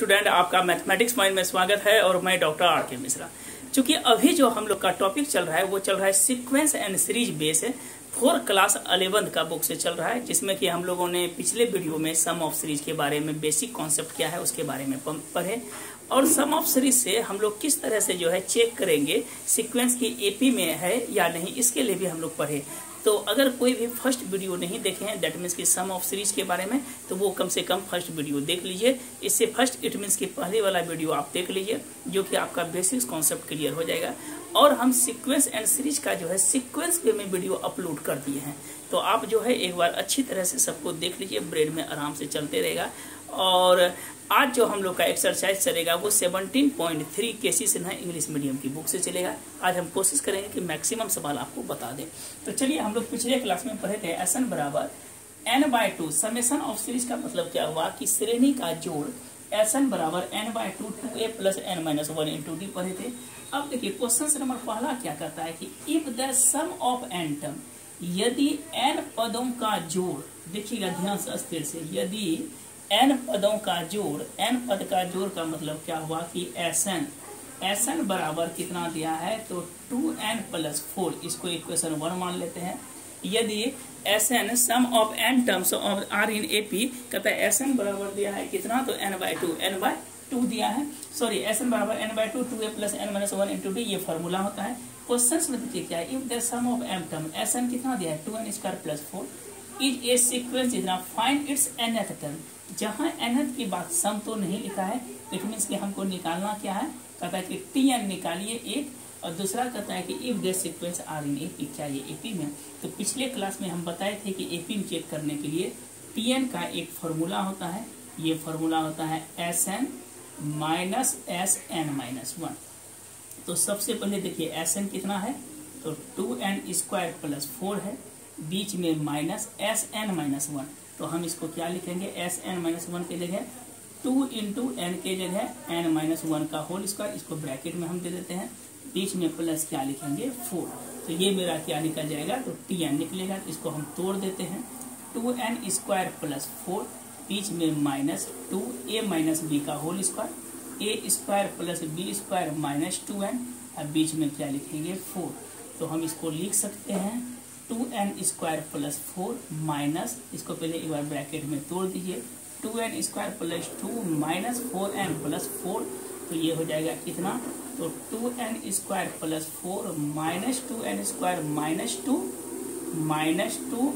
Student, आपका mathematics mind में स्वागत है और मैं डॉक्टर आर के मिश्रा। चूंकि अभी जो हम लोग का टॉपिक चल रहा है वो चल रहा है sequence and series base 4 class 11 का बुक से चल रहा है, जिसमें कि हम लोगों ने पिछले वीडियो में सम ऑफ सीरीज के बारे में बेसिक कॉन्सेप्ट क्या है उसके बारे में पढ़े और सम ऑफ सीरीज से हम लोग किस तरह से जो है चेक करेंगे सीक्वेंस की एपी में है या नहीं, इसके लिए भी हम लोग पढ़े। तो अगर कोई भी फर्स्ट वीडियो नहीं देखे हैं दैट मीन्स की सम ऑफ सीरीज के बारे में, तो वो कम से कम फर्स्ट वीडियो देख लीजिए। इससे फर्स्ट इट मीन्स की पहले वाला वीडियो आप देख लीजिए, जो कि आपका बेसिक कॉन्सेप्ट क्लियर हो जाएगा। और हम सीक्वेंस एंड सीरीज का जो है सीक्वेंस पे में वीडियो अपलोड कर दिए हैं, तो आप जो है एक बार अच्छी तरह से सबको देख लीजिए, ब्रेन में आराम से चलते रहेगा। और आज जो हम लोग का एक्सरसाइज चलेगा वो 17.3 केसी सिन्हा इंग्लिश मीडियम की बुक से चलेगा। आज हम कोशिश करेंगे कि मैक्सिमम सवाल आपको बता दें। तो चलिए, हम लोग पिछले क्लास में पढ़े थे Sn बराबर n/2। समेशन ऑफ सीरीज का मतलब क्या हुआ कि श्रेणी का जोड़ Sn बराबर n/2 2a plus n-1 into D पढ़े थे। अब देखिए क्वेश्चन नंबर पहला क्या कहता है कि if the sum of n term, यदि n पदों का जोड़, देखिएगा ध्यान से स्थिर से, यदि n पदों का जोड़, n पद का जोड़ का मतलब क्या हुआ कि Sn बराबर कितना दिया है तो 2n प्लस 4, इसको इक्वेशन 1 मान लेते हैं। यदि Sn sum of n terms of are in AP, कहता है Sn बराबर दिया है कितना तो n/2 दिया है, सॉरी Sn बराबर n/2 2a plus n-1 into डी, ये फॉर्मूला होता है। क्वेश्चन में देखिए क्या है, if the sum of m term, Sn कितना दिया है 2n² plus 4 is a sequence, इतना फाइंड इट्स nth टर्म। जहां nth की बात सम तो नहीं लिखा है, इट मीन्स कि हमको निकालना क्या है, कहता है कि tn निकालिए एक, और दूसरा कहता है कि if the sequence are in AP, क्या ये एपी में। तो पिछले क्लास में हम बताए थे कि एपी में चेक करने के लिए tn का एक फॉर्मूला होता है, ये फॉर्मूला होता है Sn माइनस Sn-1। तो सबसे पहले देखिए Sn कितना है तो 2n² प्लस 4 है, बीच में माइनस Sn-1, तो हम इसको क्या लिखेंगे Sn-1 के जगह 2 इंटू n के जगह n-1 का होल स्क्वायर, इसको ब्रैकेट में हम दे देते हैं, बीच में प्लस क्या लिखेंगे 4। तो ये मेरा क्या निकल जाएगा तो tn निकलेगा, तो इसको हम तोड़ देते हैं 2n² प्लस 4, बीच में माइनस 2a माइनस b का whole square, a² plus b² minus 2n, और बीच में क्या लिखेंगे 4। तो हम इसको लिख सकते हैं 2n² प्लस 4 माइनस, इसको पहले एक बार ब्रैकेट में तोड़ दीजिए, 2n² plus 2 minus 4n plus 4, तो ये हो जाएगा कितना तो 2n² plus 4 minus 2n² minus 2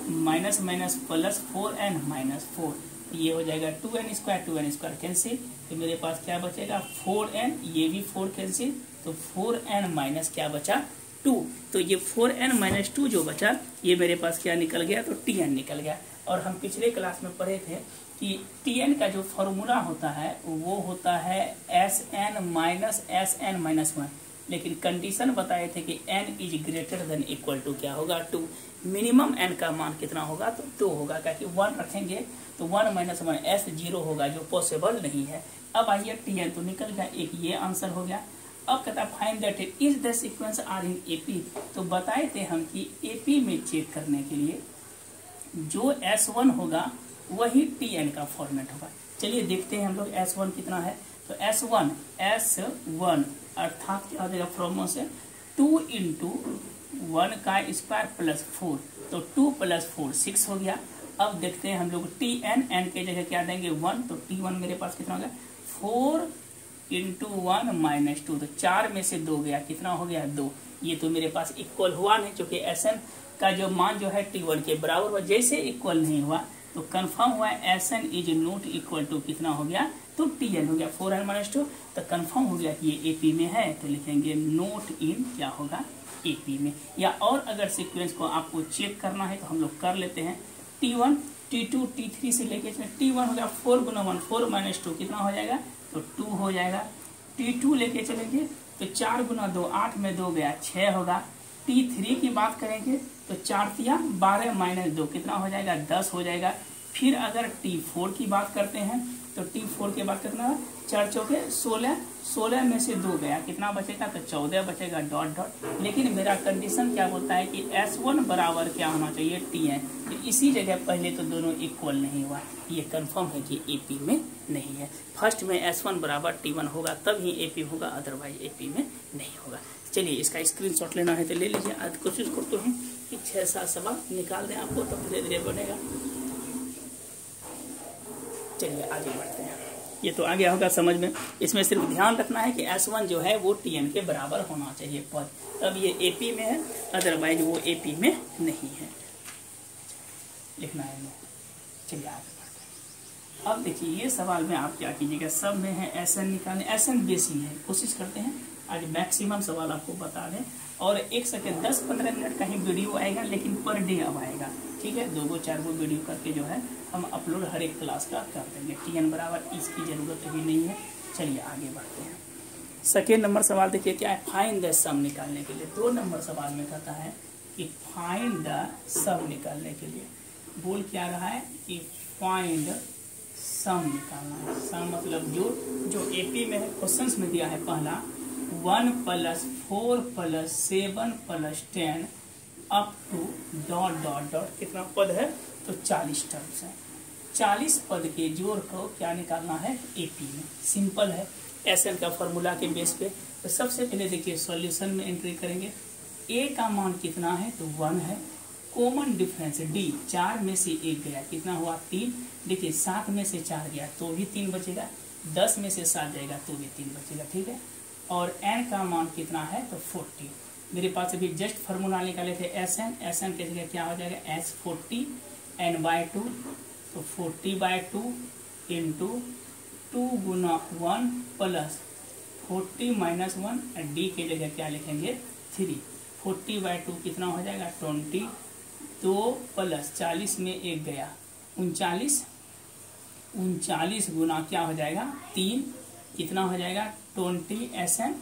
minus minus plus 4n minus 4, ये हो जाएगा 2n² कैंसिल, तो मेरे पास क्या बचेगा 4n, ये भी 4 कैंसिल, तो 4n माइनस क्या बचा 2। तो ये 4n माइनस 2 जो बचा, ये मेरे पास क्या निकल गया तो tn निकल गया। और हम पिछले क्लास में पढ़े थे कि tn का जो फॉर्मूला होता है वो होता है Sn माइनस Sn-1, लेकिन कंडीशन बताए थे कि n is greater than equal to क्या होगा 2, मिनिमम n का मान कितना होगा तो 2 होगा, क्योंकि 1 रखेंगे तो 1 माइनस 1 S 0 होगा, जो पॉसिबल नहीं है। अब आइए tn तो निकल गया, एक ये आंसर हो गया। अब कहता है find that is the sequence are in AP, तो बताए थे हम कि एपी में चेक करने के लिए जो S1 होगा वही tn का फॉर्मेट होगा। चलिए देखते हैं हम लोग S1 कितना है, तो S1 अर्थात क्या हो जाएगा फॉर्मूला से 2 इंटू 1 का स्क्वायर प्लस 4, तो 2 प्लस 4 6 हो गया। अब देखते हैं हम लोग tn, n के जगह क्या देंगे 1, तो t1 मेरे पास कितना हो गया 4 इंटू 1 माइनस 2, तो 4 में से 2 गया, कितना हो गया 2। ये तो मेरे पास इक्वल हुआ नहीं, क्योंकि Sn का जो मान जो है t1 के बराबर हुआ, जैसे इक्वल नहीं हुआ तो कंफर्म हुआ Sn is not equal to कितना हो गया तो tn हो गया 4n माइनस 2, तो कंफर्म हो गया कि ये एपी में है, तो लिखेंगे नोट इन क्या होगा एपी में। या और अगर सीक्वेंस को आपको चेक करना है तो हम लोग कर लेते हैं t1 t2 t3 से लेके इसमें t1 हो गया 4 गुना 1 4 माइनस 2 कितना हो जाएगा तो 2 हो जाएगा। t2 लेके चलेंगे तो 4 गुना 2 8 में 2 गया 6 होगा। t3 की बात करेंगे तो 4 तिया 12 माइनस 2 कितना हो जाएगा 10 हो जाएगा। फिर अगर t4 की बात करते हैं तो T4 के बाद कितना है, 4 चौके 16, 16 में से 2 गया, कितना बचेगा, तो 14 बचेगा डॉट डॉट। लेकिन मेरा कंडीशन क्या बोलता है कि S1 बराबर क्या होना चाहिए, Tn। तो इसी जगह पहले तो दोनों इक्वल नहीं हुआ, ये कंफर्म है कि AP में नहीं है। फर्स्ट में S1 बराबर T1 होगा तब ही AP होगा, अदरवाइज AP में नहीं होगा। चलिए इसका स्क्रीनशॉट लेना है तो ले लीजिए। आज कोशिश करते हैं कि 6-7 सवाल निकाल दें आपको, तब धीरे धीरे बनेगा। चलिए आगे बढ़ते हैं। ये तो आ गया होगा समझ में। इसमें सिर्फ ध्यान रखना है कि S1 जो है वो Tn के बराबर होना चाहिए पद, तब ये AP में है, अदरवाइज वो AP में नहीं है, लिखना है। चलिए आगे बढ़ते हैं। अब देखिए ये सवाल में आप क्या कीजिएगा, सब में है Sn निकालने, Sn बेसिक है, कोशिश करते हैं आज मैक्सिमम सवाल आपको बता दें। और 1 सेकेंड 10-15 मिनट का ही वीडियो आएगा, लेकिन पर डे अब आएगा, ठीक है। 2-4 वीडियो करके जो है हम अपलोड हर एक क्लास का कर देंगे। Tn बराबर इसकी जरूरत भी नहीं है। चलिए आगे बढ़ते हैं। सेकेंड नंबर सवाल देखिए क्या है, फाइंड द सम निकालने के लिए। 2 नंबर सवाल में कहता है कि फाइंड द सम निकालने के लिए बोल क्या रहा है कि फाइंड सम निकालना है। सम मतलब जो AP में है, क्वेश्चंस में दिया है पहला 1 + 4 + 7 + 10 up to dot dot dot, कितना पद है, तो 40 टर्म्स है। 40 पद के जोड़ को क्या निकालना है, AP में। सिंपल है, Sn का फॉर्मूला के बेस पे। तो सबसे पहले देखिए सॉल्यूशन में एंट्री करेंगे। A का मान कितना है, तो 1 है। कॉमन डिफरेंस D, 4 में से 1 गया, कितना हुआ, 3। देखिए 7 में से 4 गया तो भी 3 बचेगा, 10 में से 7 जाएगा तो भी 3 बचेगा, ठीक है। और n का मान कितना है, तो 40। मेरे पास अभी जस्ट फार्मूला निकाले थे Sn के जगह क्या हो जाएगा, S40 n/2, तो 40/2 इंटू 2 गुना 1 प्लस 40 - 1, D के जगह क्या लिखेंगे, 3। 40/2 कितना हो जाएगा, 20, 2 प्लस 40 में 1 गया, 39, 39 गुना क्या हो जाएगा, 3, कितना हो जाएगा, 20 Sn,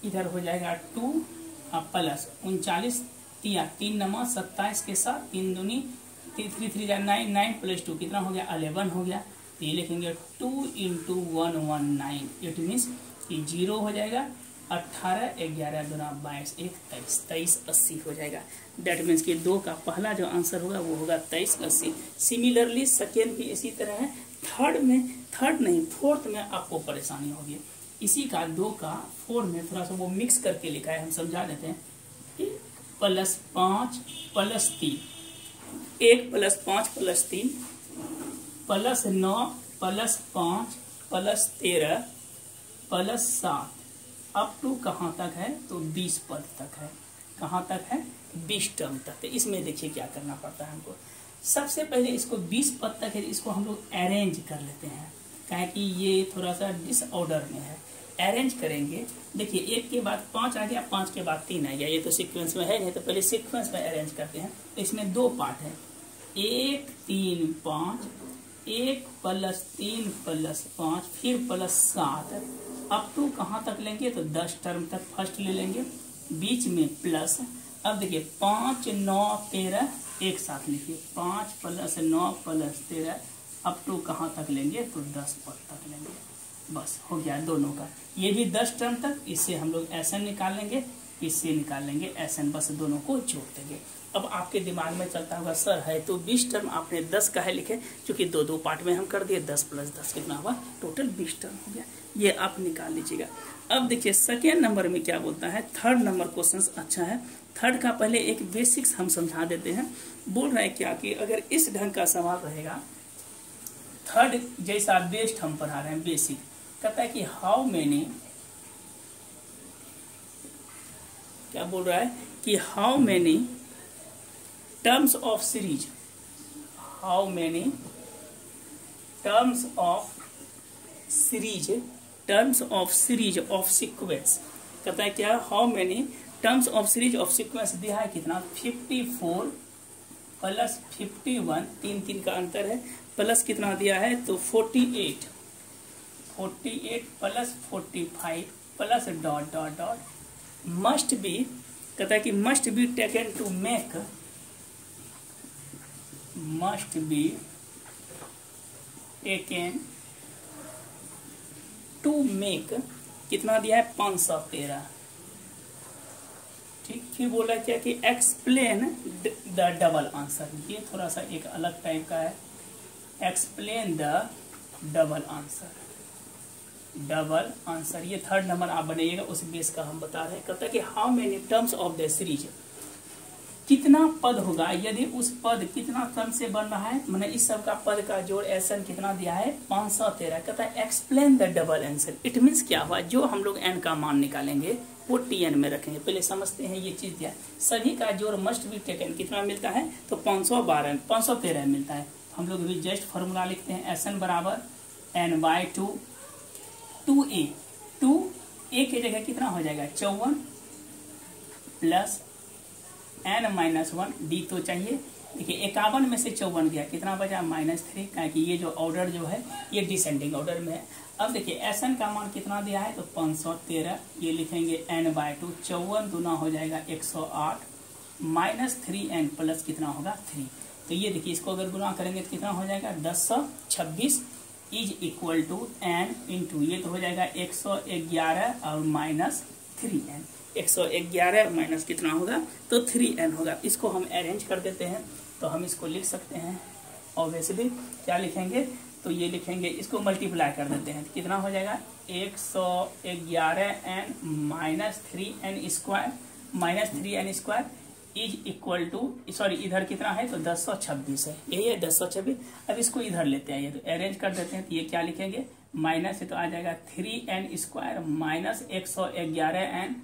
इधर हो जाएगा 2 प्लस 39, 3 नमा 27 के साथ 3 दूनी 3 3 9, 9 + 2 कितना हो गया, 11 हो गया। तो ये लिखेंगे 2 × 119, इट मीन्स कि 0 हो जाएगा। 18, 11 दूना 22, 1 23, 2380 हो जाएगा। डेट मीन्स कि 2 का पहला जो आंसर होगा वो होगा 2380। सिमिलरली सेकेंड भी इसी तरह है। फोर्थ में आपको परेशानी होगी। इसी का 2 का 4 में थोड़ा सा वो मिक्स करके लिखा है, हम समझा देते हैं। +5 + 3, 1 + 5 + 3 +9 + 5 + 13 + 7 अप टू कहाँ तक है, तो 20 पद तक है। कहाँ तक है, 20 टर्म तक। तो इसमें देखिए क्या करना पड़ता है हमको। सबसे पहले इसको 20 पद तक है, इसको हम लोग अरेंज कर लेते हैं, क्या कि ये थोड़ा सा डिसऑर्डर में है। अरेंज करेंगे, देखिए 1 के बाद 5 आ गया, 5 के बाद 3 आ गया, ये तो सीक्वेंस में है नहीं, तो पहले सीक्वेंस में अरेंज करते हैं। तो इसमें 2 पार्ट है, 1 3 5, 1 + 3 + 5 फिर +7 अप टू कहाँ तक लेंगे, तो 10 टर्म तक फर्स्ट ले लेंगे, बीच में प्लस। अब देखिए 5 9 13 एक साथ लिखिए, 5 + 9 + 13 अप टू कहाँ तक लेंगे, तो 10 पद तक लेंगे। बस हो गया दोनों का, ये भी 10 टर्म तक। इससे हम लोग Sn निकाल लेंगे, इससे निकाल लेंगे Sn, बस दोनों को जोड़ देंगे। अब आपके दिमाग में चलता होगा सर है तो 20 टर्म आपने 10 का है लिखे, क्योंकि 2 पार्ट में हम कर दिए, 10 + 10 कितना हुआ, टोटल 20 टर्म हो गया। ये आप निकाल लीजिएगा। अब देखिए सेकेंड नंबर में क्या बोलता है, थर्ड नंबर क्वेश्चन अच्छा है। थर्ड का पहले एक बेसिक्स हम समझा देते हैं। बोल रहे हैं क्या कि अगर इस ढंग का सवाल रहेगा, थर्ड जैसा बेस्ट हम पढ़ा रहे हैं, बेसिक कहता है कि हाउ मेनी, क्या बोल रहा है कि how many terms of series, how many terms of series, terms of series of sequence. कहता है क्या, how many terms of series of sequence दिया है कितना, 54 + 51, 3 का अंतर है, प्लस कितना दिया है, तो 48 + 45 plus dot dot dot must be, कहता है कि must be taken to make, must be taken to make कितना दिया है 513। ठीक, फिर बोला क्या कि एक्सप्लेन द डबल आंसर, ये थोड़ा सा एक अलग टाइप का है। Explain the double answer, double answer ये थर्ड नंबर आप बनाइएगा, उस बेस का हम बता रहे हैं। कहता है कि how many terms of the series, कितना पद होगा यदि उस पद कितना टर्म से बन रहा है, मैंने इस सब का पद का जोड़ एन कितना दिया है 513। कहता है explain the double answer, it means क्या हुआ, जो हम लोग एन का मान निकालेंगे वो टीएन में रखेंगे। पहले समझते हैं ये चीज दिया, सभी का जोड़ मस्ट बी टेकन, कितना मिलता है तो 513 मिलता है। हम लोग भी जस्ट फॉर्मूला लिखते हैं, एस एन बराबर एन बाई टू, टू ए की जगह कितना हो जाएगा 54 प्लस एन माइनस 1 डी तो चाहिए। देखिए 51 में से 54 गया, कितना बचा -3, क्योंकि ये जो ऑर्डर जो है ये डिसेंडिंग ऑर्डर में है। अब देखिए एस एन का मान कितना दिया है तो 513, ये लिखेंगे एन बाई टू, 54 दूना हो जाएगा 108 -3n प्लस कितना होगा 3। तो ये देखिए इसको अगर गुना करेंगे तो कितना हो जाएगा 1026 is equal to n into, ये तो हो जाएगा 111 और -3n, 111 माइनस कितना होगा तो 3n होगा। इसको हम अरेंज कर देते हैं, तो हम इसको लिख सकते हैं ऑब्वियसली, क्या लिखेंगे तो ये लिखेंगे, इसको मल्टीप्लाई कर देते हैं, कितना हो जाएगा 111n minus 3n square is equal to, sorry इधर कितना है तो 1026 है, यही है 1026। अब इसको इधर लेते हैं, ये तो अरेंज कर देते हैं, तो ये क्या लिखेंगे माइनस से तो आ जाएगा 3n square minus 111n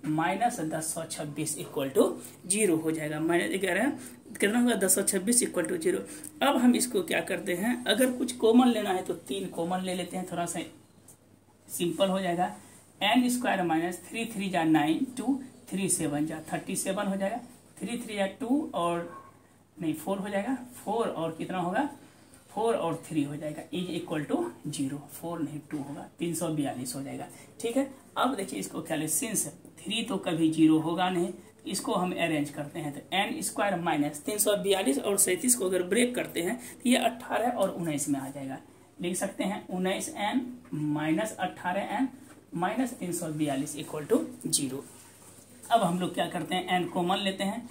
minus 1026 equal to 0 हो जाएगा। -11 कितना होगा 1026 इक्वल टू 0। अब हम इसको क्या करते हैं, अगर कुछ कॉमन लेना है तो 3 कॉमन ले लेते हैं, थोड़ा सा सिंपल हो जाएगा। n स्क्वायर माइनस 3 3 जा 9 2 3 7 जा 37 हो जाएगा, 3 3 जा 2 और नहीं 4 हो जाएगा, 4 और कितना होगा 4 और 3 हो जाएगा इज इक्वल टू 0, 4 नहीं 2 होगा, 342 हो जाएगा। ठीक है, अब देखिए इसको क्या ले, सिंस 3 तो कभी 0 होगा नहीं, इसको हम अरेंज करते हैं, तो n स्क्वायर माइनस 342 और 37 को अगर ब्रेक करते हैं तो ये 18 और 19 में आ जाएगा। लिख सकते हैं 19n minus 18n minus 342 equal to 0। अब हम लोग क्या करते हैं, n कॉमन लेते हैं,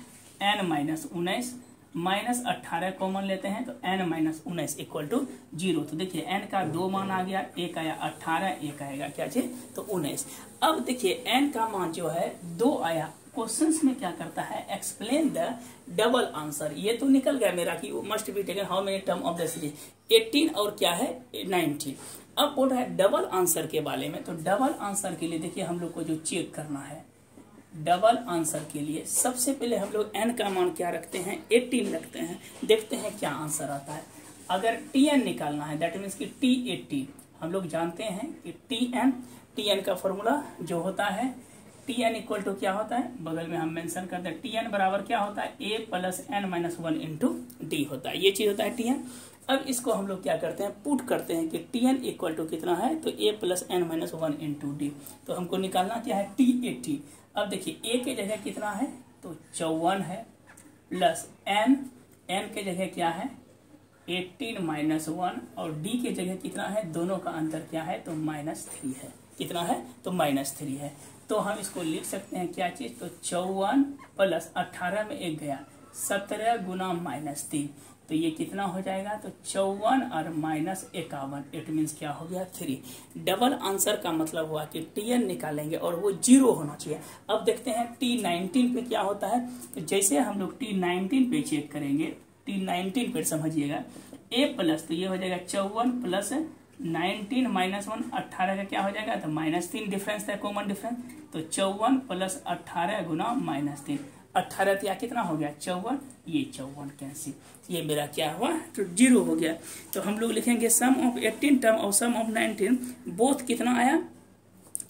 n माइनस 19 माइनस 18 कॉमन लेते हैं, तो n माइनस 19 इक्वल टू 0। तो देखिए n का 2 मान आ गया, एक आया 18, एक आएगा क्या चीज तो 19। अब देखिए n का मान जो है 2 आया, क्वेश्चंस में क्या करता है एक्सप्लेन द डबल आंसर, ये तो निकल गया मेरा कि must be taken how many term of the series 18 और क्या है 19। अब बोल रहा है डबल आंसर के बारे में, तो डबल आंसर के लिए देखिए हम लोग को जो चेक करना है, डबल आंसर के लिए सबसे पहले हम लोग n का मान क्या रखते हैं 18 रखते हैं, देखते हैं क्या आंसर आता है। अगर tn निकालना है दैट मीन्स कि t18, हम लोग जानते हैं कि tn का फॉर्मूला जो होता है tn इक्वल टू क्या होता है, बगल में हम मेंशन करते हैं tn बराबर क्या होता है a plus n minus 1 into D होता है, ये चीज होता है tn। अब इसको हम लोग क्या करते हैं पुट करते हैं कि tn इक्वल टू कितना है तो a plus n minus 1 into D, तो हमको निकालना क्या है t18। अब देखिए a के जगह कितना है तो 54 है प्लस n के जगह क्या है 18 माइनस 1 और d के जगह कितना है, दोनों का अंतर क्या है तो -3 है, कितना है तो -3 है। तो हम इसको लिख सकते हैं क्या चीज तो 54 प्लस 18 में 1 गया 17 गुना -3, तो ये कितना हो जाएगा तो 54 और -51, इट मीन्स क्या हो गया 3। डबल आंसर का मतलब हुआ कि tn निकालेंगे और वो 0 होना चाहिए। अब देखते हैं t19 पे क्या होता है, तो जैसे हम लोग t19 पे चेक करेंगे, t19 पे समझिएगा a प्लस, तो ये हो जाएगा 54 प्लस 19 माइनस 1 18 का क्या हो जाएगा तो -3 डिफरेंस था, कॉमन डिफरेंस, तो 54 प्लस 18 गुना -3, 18 या कितना हो गया 54, ये 54 कैंसिल, ये मेरा क्या हुआ तो 0 हो गया। तो हम लोग लिखेंगे सम ऑफ 18 टर्म और सम ऑफ 19 बोथ कितना आया,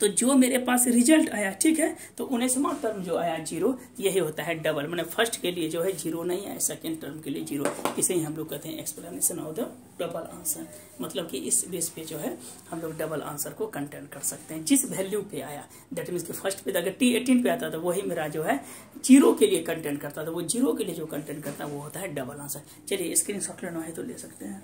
तो जो मेरे पास रिजल्ट आया ठीक है तो 19वां टर्म जो आया 0, यही होता है डबल, मैंने फर्स्ट के लिए जो है 0 नहीं है, सेकंड टर्म के लिए 0, इसे ही हम लोग कहते हैं explanation of the double answer. मतलब कि इस बेस पे जो है हम लोग डबल आंसर को कंटेंट कर सकते हैं जिस वैल्यू पे आया, दैट मीन्स कि फर्स्ट पे अगर t18 पे आता था वही मेरा जो है 0 के लिए कंटेंट करता था, वो 0 के लिए जो कंटेंट करता है वो होता है डबल आंसर। चलिए स्क्रीनशॉट लेना है तो ले सकते हैं।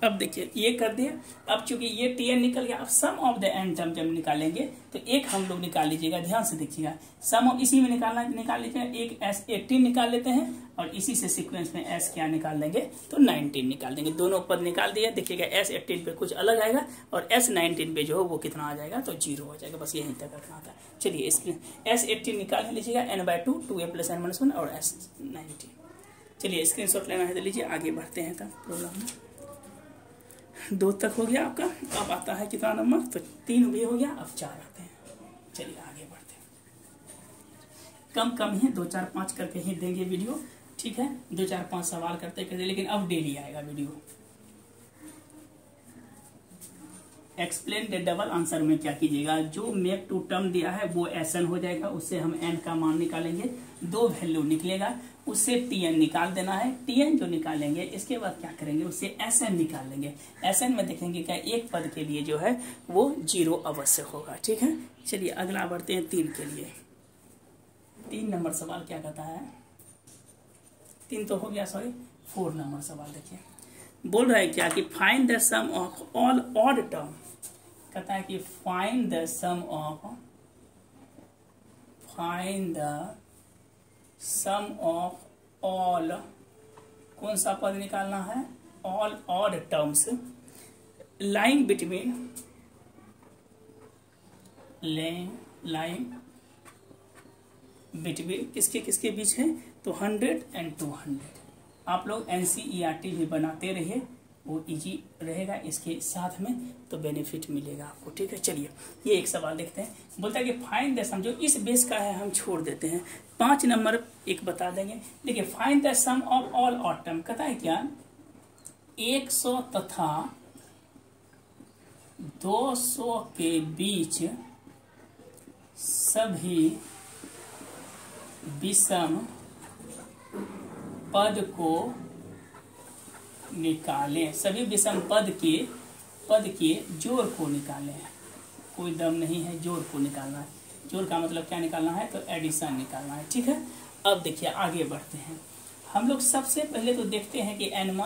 अब देखिए ये कर दिया। अब चूंकि ये टी एन निकल गया, अब सम ऑफ द एन टर्म जब निकालेंगे तो एक हम लोग निकाल लीजिएगा, ध्यान से देखिएगा, सम ऑफ इसी में निकाल लीजिएगा, एक एस 18 निकाल लेते हैं और इसी से सीक्वेंस में एस क्या निकाल लेंगे तो 19 निकाल देंगे। दोनों पद निकाल दिया, देखिएगा एस 18 पे कुछ अलग आएगा और एस 19 पे जो हो वो कितना आ जाएगा तो 0 हो जाएगा। बस यहीं तक रखना था। चलिए इसमें एस 18 निकाल लीजिएगा, n/2 2a + n-1 और एस 19। चलिए स्क्रीनशॉट लेना है तो लीजिए, आगे बढ़ते हैं तब प्रोग्राम में। 2 तक हो गया आपका, अब आता है कितना नंबर तो 3 भी हो गया, अब 4 आते हैं। चलिए आगे बढ़ते हैं। कम ही 2 4 5 करके ही देंगे वीडियो, ठीक है, 2 4 5 सवाल करते करते, लेकिन अब डेली आएगा video. Explain the double answer में क्या कीजिएगा, जो मैप टू टर्म दिया है वो एसएन हो जाएगा, उससे हम एन का मान निकालेंगे, 2 वैल्यू निकलेगा, उससे टीएन निकाल देना है। टीएन जो निकालेंगे इसके बाद क्या करेंगे, उससे एसएन निकाल लेंगे। एसएन में देखेंगे क्या एक पद के लिए जो है वो 0 अवश्य होगा, ठीक है। चलिए अगला बढ़ते हैं 3 के लिए। 3 नंबर सवाल क्या कहता है, 3 तो हो गया, सॉरी 4 नंबर सवाल देखिए, बोल रहा है क्या कि find the sum of all odd term. कहता है कि find the sum of all, कौन सा पद निकालना है, all odd terms line between किसके किसके बीच है तो 100 और 200। आप लोग NCERT भी बनाते रहिए, वो इजी रहेगा इसके साथ में, तो बेनिफिट मिलेगा आपको, ठीक है। चलिए ये एक सवाल देखते हैं, बोलता है कि फाइंड द सम, जो इस बेस का है हम छोड़ देते हैं, 5 नंबर एक बता देंगे। देखिए find the sum of all odd term, कहता है क्या 100 तथा 200 के बीच सभी विषम पद को निकालें, सभी विषम पद के जोड़ को निकालें। कोई दम नहीं है, जोड़ को निकालना है। जोड़ का मतलब क्या निकालना है तो एडिशन निकालना है, ठीक है। अब देखिए आगे बढ़ते हैं, हम लोग सबसे पहले तो देखते हैं कि n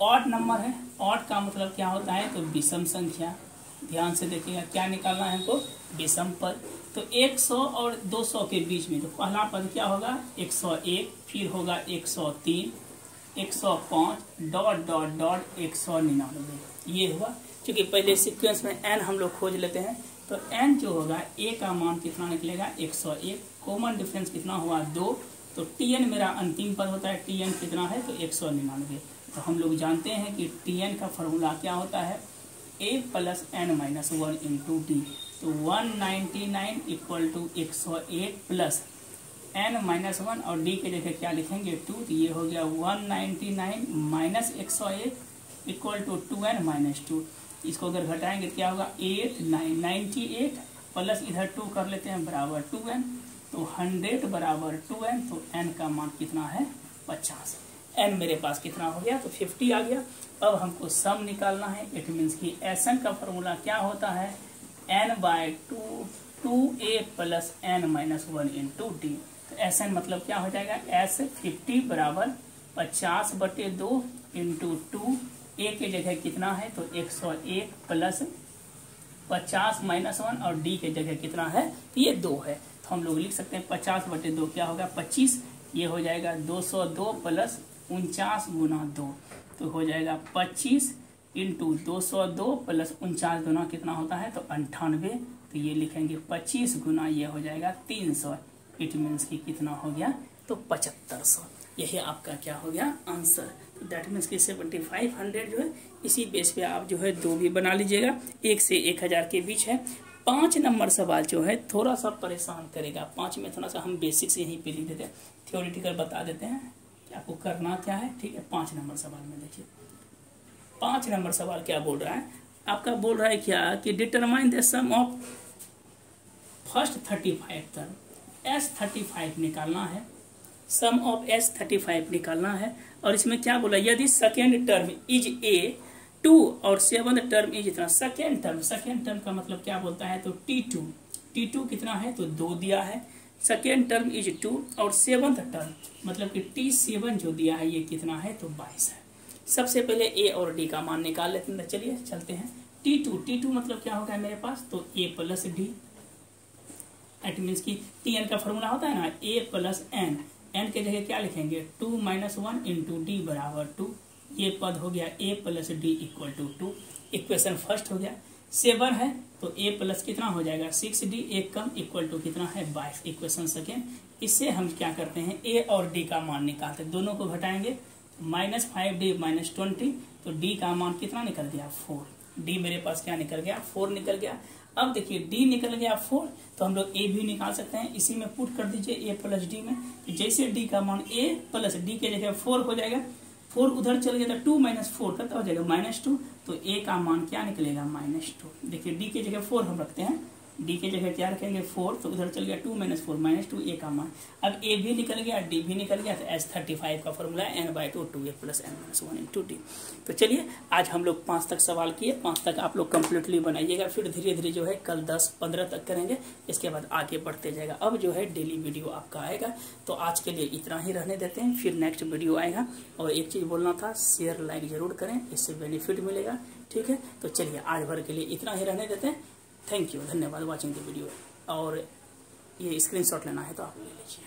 ऑड नंबर है। ऑड का मतलब क्या होता है तो विषम संख्या। ध्यान से देखिएगा क्या निकालना है हमको, विषम पद। तो 100 और 200 के बीच में तो पहला पद क्या होगा 101, फिर होगा 103, 105 ... 199, ये हुआ। क्योंकि पहले सीक्वेंस में n हम लोग खोज लेते हैं, तो n जो होगा a का मान कितना निकलेगा 101, कॉमन डिफरेंस कितना हुआ 2, तो tn मेरा अंतिम पद होता है, tn कितना है तो 199। तो हम लोग जानते हैं कि tn का फॉर्मूला क्या होता है a + n-1 × d, तो 199 = 108 + n-1 और d के जगह क्या लिखेंगे 2, तो ये हो गया 199 - 108 = 2n-2। इसको अगर घटाएंगे तो क्या होगा 98 प्लस इधर 2 कर लेते हैं बराबर 2n, तो 100 बराबर 2n, तो n का मान कितना है 50। n मेरे पास कितना हो गया तो 50 आ गया। अब हमको सम निकालना है, इट मीन्स कि Sn का फॉर्मूला क्या होता है n/2 2a + n-1 × d। तो Sn मतलब क्या हो जाएगा S 50 बराबर 50/2 × 2, a के जगह कितना है तो 101 प्लस 50 - 1 और d के जगह कितना है तो ये 2 है। तो हम लोग लिख सकते हैं 50/2 क्या होगा 25, ये हो जाएगा 202 प्लस 49 × 2, तो हो जाएगा 25 × 202 प्लस 49 गुना कितना होता है तो 98, तो ये लिखेंगे 25 गुना ये हो जाएगा 300, इट मीन्स कि कितना हो गया तो 7500। यही आपका क्या हो गया आंसर। तो दैट मीन्स कि 7500 जो है इसी बेस पे आप जो है 2 भी बना लीजिएगा, 1 से 1000 के बीच है। 5 नंबर सवाल जो है थोड़ा सा परेशान करेगा, 5 में थोड़ा सा हम बेसिक्स यहीं पे लिख देते हैं, थ्योरेटिकल बता देते हैं कि आपको करना क्या है, ठीक है। 5 नंबर सवाल में देखिए 5 नंबर सवाल क्या बोल रहा है, आपका बोल रहा है क्या कि determine the sum of first 35 term, S35 निकालना है, सम ऑफ S35 निकालना है। और इसमें क्या बोला, यदि सेकेंड टर्म इज A2 और 7th टर्म इज इतना, सेकेंड टर्म का मतलब क्या बोलता है तो T2 कितना है तो 2 दिया है, सेकेंड टर्म इज 2 और 7th टर्म मतलब कि T7 जो दिया है ये कितना है तो 22 है। सबसे पहले ए और डी का मान निकाल लेते हैं। चलिए चलते हैं। T2 मतलब क्या होगा मेरे पास, तो ए प्लस डी, इट मीन्स की Tn का फॉर्मूला होता है ना ए प्लस एन, एन के जगह क्या लिखेंगे 2 - 1 इंटू डी बराबर 2। ये पद हो गया A plus D equal to 2। Equation first हो गया। 7 है तो ए प्लस कितना हो जाएगा 6d, एक कम इक्वल टू कितना है 22। Equation second. इससे हम क्या करते हैं ए और डी का मान निकालते हैं, दोनों को घटाएंगे -5d - 20, तो डी का मान कितना निकल गया 4। डी मेरे पास क्या निकल गया 4 निकल गया। अब देखिए डी निकल गया 4, तो हम लोग ए भी निकाल सकते हैं, इसी में पुट कर दीजिए ए प्लस डी में। जैसे डी का मान ए प्लस डी के जगह 4 हो जाएगा, 4 उधर चल गया तो 2 - 4 कितना हो जाएगा -2, तो ए का मान क्या निकलेगा -2। देखिए डी के जगह 4 हम रखते हैं, डी के जगह क्या रखेंगे 4, तो उधर चल गया 2 - 4 -2, ए का मान। अब ए भी निकल गया डी भी निकल गया, तो S35 का formula n/2 2a + n - 1 × d। तो चलिए आज हम लोग 5 तक सवाल किए, 5 तक आप लोग कम्प्लीटली बनाइएगा, फिर धीरे धीरे जो है कल 10-15 तक करेंगे, इसके बाद आगे बढ़ते जाएगा। अब जो है डेली वीडियो आपका आएगा, तो आज के लिए इतना ही रहने देते हैं, फिर नेक्स्ट वीडियो आएगा। और एक चीज़ बोलना था, शेयर लाइक जरूर करें, इससे बेनिफिट मिलेगा, ठीक है। तो चलिए आज भर के लिए इतना ही रहने देते हैं। थैंक यू, धन्यवाद वॉचिंग द वीडियो। और ये स्क्रीनशॉट लेना है तो आप ले लीजिए।